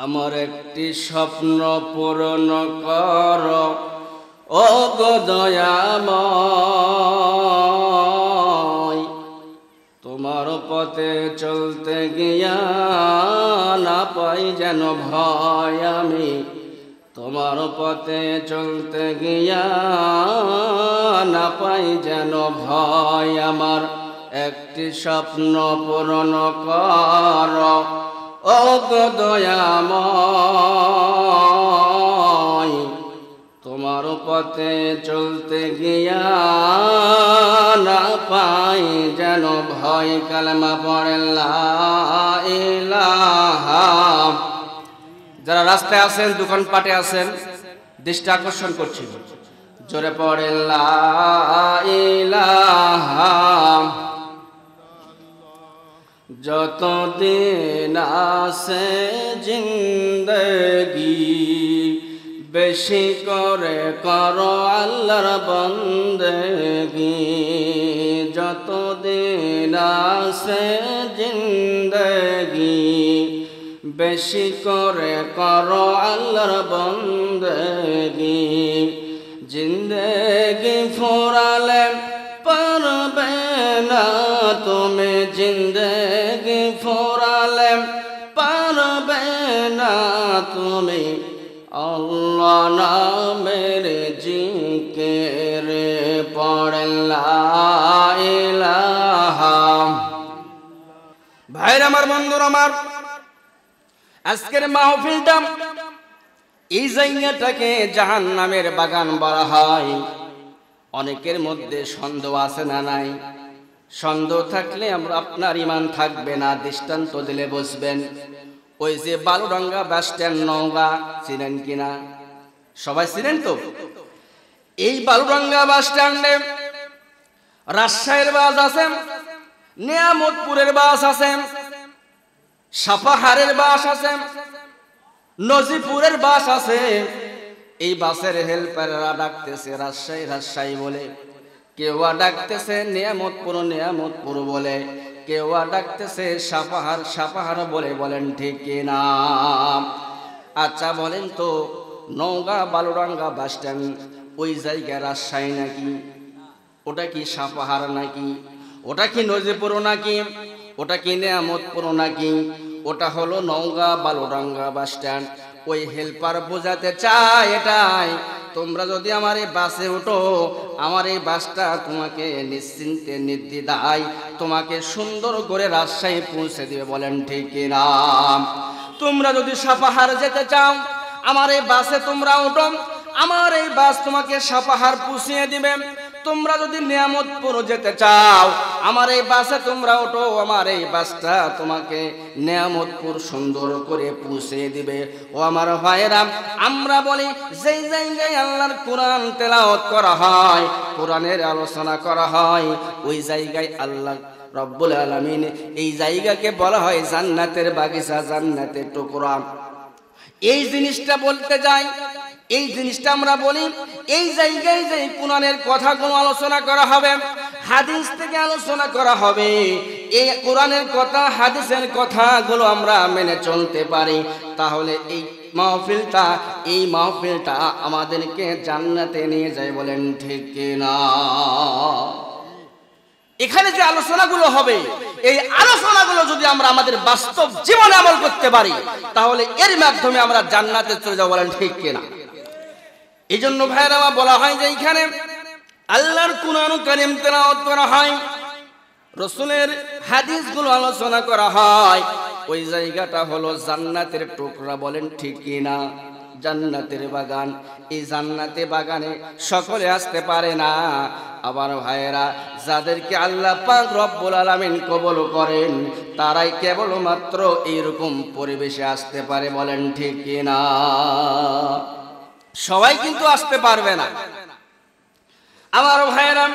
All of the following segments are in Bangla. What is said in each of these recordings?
আমার একটি স্বপ্ন পূরণ কর ও গো দয়াময়। তোমার পথে চলতে গিয়া না পাই যেন ভয় আমি, তোমার পথে চলতে গিয়া না পাই যেন ভয়। আমার একটি স্বপ্ন পূরণ কর ও গো দয়াময়। তোমার পথে চলতে গিয়া না পাই যেন ভয়। কালেমা পড়েন লা ইলাহা। যারা রাস্তায় আছেন, দোকানপাটে আছেন, দৃষ্টি আকর্ষণ করছি, জোরে পড়েন লা ইলাহা। যতদিন আছে জিন্দগি বেশি করে করো আল্লাহর বন্দেগি। যতদিন আছে জিন্দগি বেশি করে করো আল্লাহর বন্দেগি। জিন্দগি ফুরালে পারবে না তুমি, জিন্দগি ফুরালে পারবে না তুমি। আল্লাহ নামের জিকির পড়েন লা ইলাহা। ভাইরা আমার, বন্ধুরা আমার, আজকের মাহফিলটা এই জায়গাটাকে জাহান্নামের বাগান বলা হয়। অনেকের মধ্যে সন্দেহ আছে না নাই? সন্দেহ থাকলে আপনার ঈমান থাকবে না। দৃষ্টান্ত দিলে বুঝবেন। ওই যে বালুডাঙ্গা বাস স্ট্যান্ড নওগাঁ, চিনেন কিনা? সবাই চিনেন তো? এই বালুডাঙ্গা বাস স্ট্যান্ডে রাজশাহীর বাস আছে, নিয়ামতপুরের বাস আছে, সাপাহারের বাস আছে, নজিপুরের বাস আছে। এই বাসের হেল্পাররা ডাকতেছে রাজশাহী রাজশাহী বলে, কেউ ডাকতেছে নিয়ামতপুর নিয়ামতপুর বলে, কেউ ডাকতেছে সাপাহার সাপাহার বলে। বলেন ঠিক কিনা? আচ্ছা বলেন তো, নওগাঁ বালুডাঙ্গা বাস স্ট্যান্ড ওই জায়গায় রাজশাহী নাকি? ওটা কি সাপাহার নাকি? ওটা কি নজিপুর নাকি? ওটা কি নিয়ামতপুর নাকি? ওটা হলো নওগাঁ বালুডাঙ্গা বাস স্ট্যান্ড। ওই হেল্পার বোঝাতে চায় এটাই, তোমরা যদি আমার এই বাসে ওঠো, আমার এই বাসটা তোমাকে নিশ্চিন্তে নির্দ্বিধায় তোমাকে সুন্দর করে রাজশাহী পৌঁছে দিবে। বলেন ঠিক কিনা? তোমরা যদি সাপাহার যেতে চাও, আমার এই বাসে তোমরা ওঠো, আমার এই বাস তোমাকে সাপাহার পৌঁছিয়ে দিবে। তোমরা যদি নিয়ামতপুর যেতে চাও, আমার এই বাসে তোমরা ওঠো, আমার এই বাসটা তোমাকে নিয়ামতপুর সুন্দর করে পৌঁছে দিবে। ও আমার ভাইয়েরা, আমরা বলি যেই জায়গায় আল্লাহর কোরআন তেলাওয়াত করা হয়, কোরআনের আলোচনা করা হয়, ওই জায়গায় আল্লাহ রব্বুল আলামিন এই জায়গাকে বলা হয় জান্নাতের বাগিচা, জান্নাতের টুকরা। এই জিনিসটা বলতে যাই, এই জিনিসটা আমরা বলি, এই জায়গায় যে কোরআনের কথাগুলো আলোচনা করা হবে, হাদিস থেকে আলোচনা করা হবে, এই কোরআনের কথা হাদিসের কথাগুলো আমরা মেনে চলতে পারি, তাহলে এই মাহফিলটা আমাদেরকে জান্নাতে নিয়ে যায়। বলেন ঠিক কিনা? এখানে যে আলোচনাগুলো হবে, এই আলোচনাগুলো যদি আমরা আমাদের বাস্তব জীবনে আমল করতে পারি, তাহলে এর মাধ্যমে আমরা জান্নাতে চলে যাব। বলেন ঠিক কিনা? এই জন্য ভাইরা বলা হয় যে এইখানে আল্লাহর কুরআন কারীম তেলাওয়াত করা হয়, রাসূলের হাদিসগুলো আলোচনা করা হয়, ওই জায়গাটা হলো জান্নাতের টুকরা। বলেন ঠিক কিনা? জান্নাতের বাগান। এই জান্নাতে বাগানে সকলে আসতে পারে না। আবার ভাইয়েরা, যাদেরকে আল্লাহ পাক রব্বুল আলামিন কবুল করেন, তারাই কেবলমাত্র এইরকম পরিবেশে আসতে পারে। বলেন ঠিক কিনা? সবাই কিন্তু আসতে পারবে না। আমার ভাইয়েরা,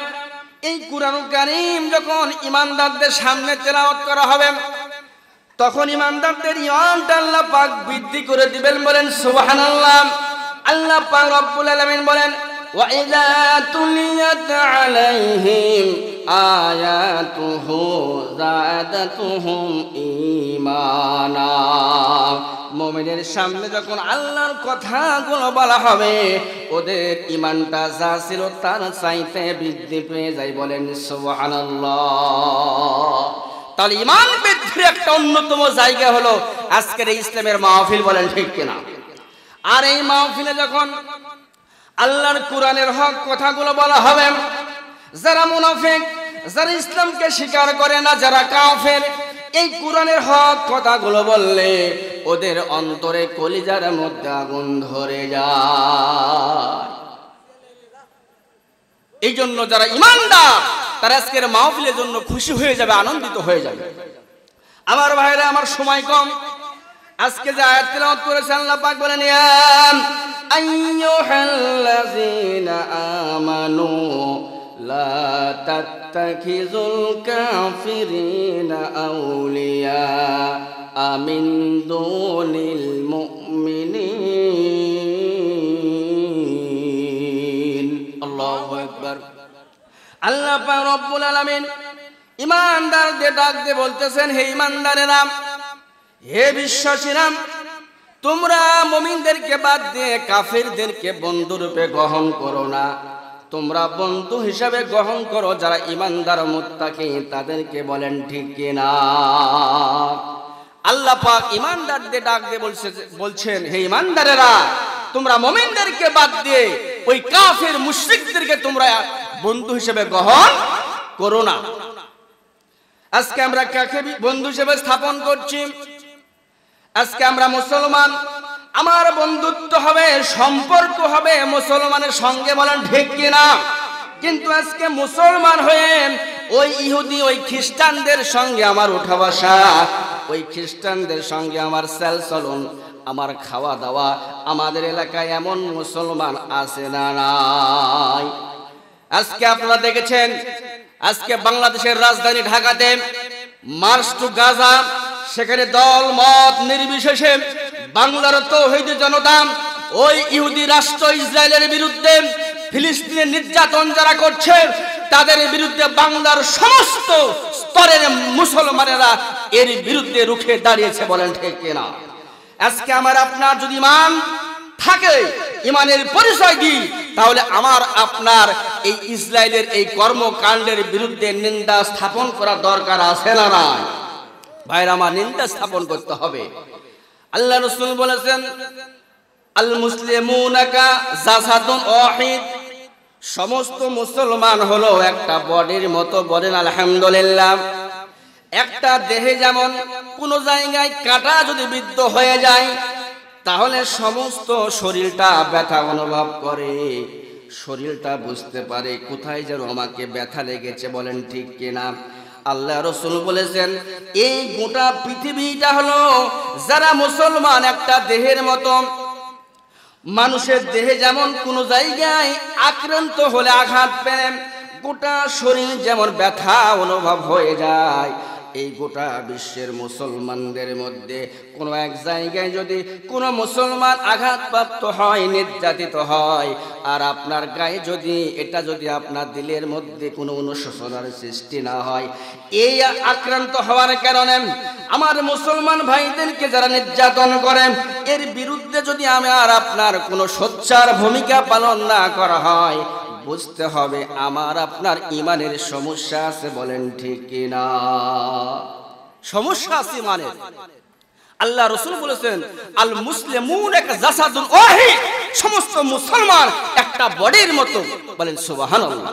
এই কুরআন কারীম যখন ঈমানদারদের সামনে তেলাওয়াত করা হবে, তখন ঈমানদারদের ঈমানটা আল্লাহ পাক বৃদ্ধি করে দিবেন। বলেন সুবহানাল্লাহ। আল্লাহ পাক রব্বুল আলামিন বলেন, ওয়া ইযা তুলিয়াত আলাইহিম আয়াতুহু যাদাতুহুম ঈমানা। মুমিনের সামনে যখন আল্লাহর কথাগুলো বলা হবে, ওদের ঈমানটা যা ছিল তার চাইতে বৃদ্ধি পেয়ে যায়। বলেন সুবহানাল্লাহ। তাহলে ঈমান বৃদ্ধির একটা অন্যতম জায়গা হলো আজকের এই ইসলামের মাহফিল। বলেন ঠিক কিনা? আর এই মাহফিলে যখন আল্লাহর কোরআনের হক কথাগুলো বলা হবে, যারা মুনাফিক, যারা ইসলামকে স্বীকার করে না, যারা কাফের, এই কোরআনের হক কথাগুলো বললে ওদের অন্তরে কলিজার মধ্যে আগুন ধরে যায়। এই জন্য যারা ঈমানদার তারা আজকের মাহফিলের জন্য খুশি হয়ে যাবে, আনন্দিত হয়ে যাবে। আমার ভাইরা, আমার সময় কম। আজকে যে আয়াত তেলাওয়াত করেছেন আল্লাহ পাক বলেন, ইয়া আইয়ুহাল্লাযীনা আমানু লা তাত্তাখিযুল কাফিরিনা আউলিয়া মিন দুনিল মুমিনিন। আল্লাহু আকবার। আল্লাহ পাক রব্বুল আলামিন ঈমানদারদের ডাক দিয়ে বলতেছেন, হে ঈমানদারেরা, হে বিশ্বাসীরা, তোমরা মুমিনদেরকে বাদ দিয়ে কাফিরদেরকে বন্ধুরূপে গ্রহণ করো না। তোমরা বন্ধু হিসাবে গ্রহণ করো যারা ঈমানদার মুত্তাকি তাদেরকে। বলেন ঠিক কিনা? আল্লাহ পাক ঈমানদারদের ডাক দিয়ে বলছেন, হে ঈমানদারেরা, তোমরা মুমিনদেরকে বাদ দিয়ে ওই কাফির মুশরিকদেরকে তোমরা বন্ধু হিসেবে গ্রহণ করো না। আজকে আমরা কাকে বন্ধু হিসেবে স্থাপন করছি? আজকে আমরা মুসলমান, আমার বন্ধুত্ব হবে, সম্পর্ক হবে মুসলমানের সঙ্গে। বলেন ঠিক কিনা? কিন্তু আজকে মুসলমান হয়ে ওই ইহুদি, ওই খ্রিস্টানদের সঙ্গে আমার উঠা বসা, ওই খ্রিস্টানদের সঙ্গে আমার চাল চলন, আমার খাওয়া দাওয়া। আমাদের এলাকায় এমন মুসলমান আছে না নাই? আজকে আপনারা দেখেছেন, আজকে বাংলাদেশের রাজধানী ঢাকাতে মার্চ টু গাজা, সেখানে দল মত নির্বিশেষে বাংলার তাওহীদি জনতা ওই ইহুদি রাষ্ট্র ইসরায়েলের বিরুদ্ধে, ফিলিস্তিনের নির্যাতন যারা করছে তাদের বিরুদ্ধে বাংলার সমস্ত স্তরের মুসলমানেরা এর বিরুদ্ধে রুখে দাঁড়িয়েছে। বলেন ঠিক কিনা? আজকে আমার আপনার যদি ঈমান থাকে, ঈমানের পরিচয় দিই, তাহলে আমার আপনার এই ইসরায়েলের এই কর্মকাণ্ডের বিরুদ্ধে নিন্দা স্থাপন করার দরকার আছে না নাই? ভাইরা আমার, নিন্দা স্থাপন করতে হবে। আল্লাহ রাসূল বলেছেন, আল মুসলিমুনা কা জাসাদুন ওয়াহিদ। সমস্ত মুসলমান হলো একটা বডির মতো। বলেন আলহামদুলিল্লাহ। একটা দেহে যেমন কোনো জায়গায় কাটা যদি বিদ্ধ হয়ে যায়, তাহলে সমস্ত শরীরটা ব্যথা অনুভব করে, শরীরটা বুঝতে পারে কোথায় যেন আমাকে ব্যথা লেগেছে। বলেন ঠিক কিনা? আল্লাহ রাসূল বলেছেন, এই গোটা পৃথিবীটা হলো যারা মুসলমান একটা দেহের মতো। মানুষের দেহে যেমন কোনো জায়গায় আক্রান্ত হলে, আঘাত পেলে গোটা শরীর যেমন ব্যথা অনুভব হয়ে যায়, এই গোটা বিশ্বের মুসলমানদের মধ্যে কোনো এক জায়গায় যদি কোনো মুসলমান আঘাতপ্রাপ্ত হয়, নির্যাতিত হয়, আর আপনার গায়ে যদি আপনার দিলের মধ্যে কোনো অনুশোচনার সৃষ্টি না হয়, এই আক্রান্ত হওয়ার কারণে আমার মুসলমান ভাইদেরকে যারা নির্যাতন করেন, এর বিরুদ্ধে যদি আমি আর আপনার কোনো সোচ্চার ভূমিকা পালন না করা হয়, বুঝতে হবে আমার আপনার ঈমানের সমস্যা আছে। বলেন ঠিক কিনা? সমস্যা আছে ঈমানের। আল্লাহ রাসূল বলেছেন, আল মুসলিমুনা কা জাসাদুন ওয়াহিদ। সমস্ত মুসলমান একটা বডির মতো। বলেন সুবহানাল্লাহ।